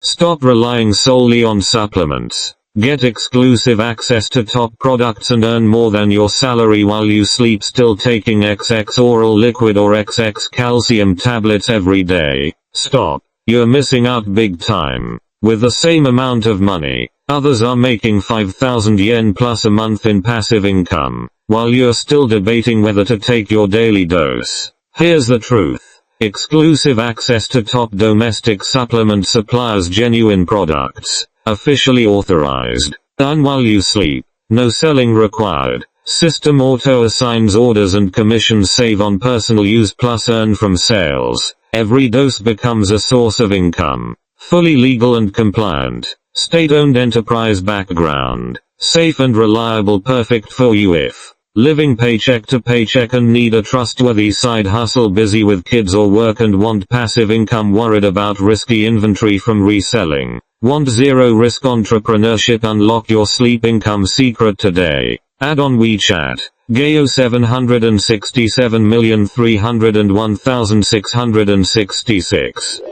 Stop relying solely on supplements. Get exclusive access to top products and earn more than your salary while you sleep, still taking XX oral liquid or XX calcium tablets every day. Stop. You're missing out big time. With the same amount of money, others are making 5,000 yen plus a month in passive income, while you're still debating whether to take your daily dose. Here's the truth. Exclusive access to top domestic supplement suppliers, genuine products, officially authorized. Earn while you sleep. No selling required. System auto assigns orders and commissions, save on personal use plus earn from sales. Every dose becomes a source of income. Fully legal and compliant. State-owned enterprise background. Safe and reliable, perfect for you if living paycheck to paycheck and need a trustworthy side hustle, busy with kids or work and want passive income, worried about risky inventory from reselling. Want zero risk entrepreneurship, unlock your sleep income secret today. Add on WeChat. Gayo 767,301,666.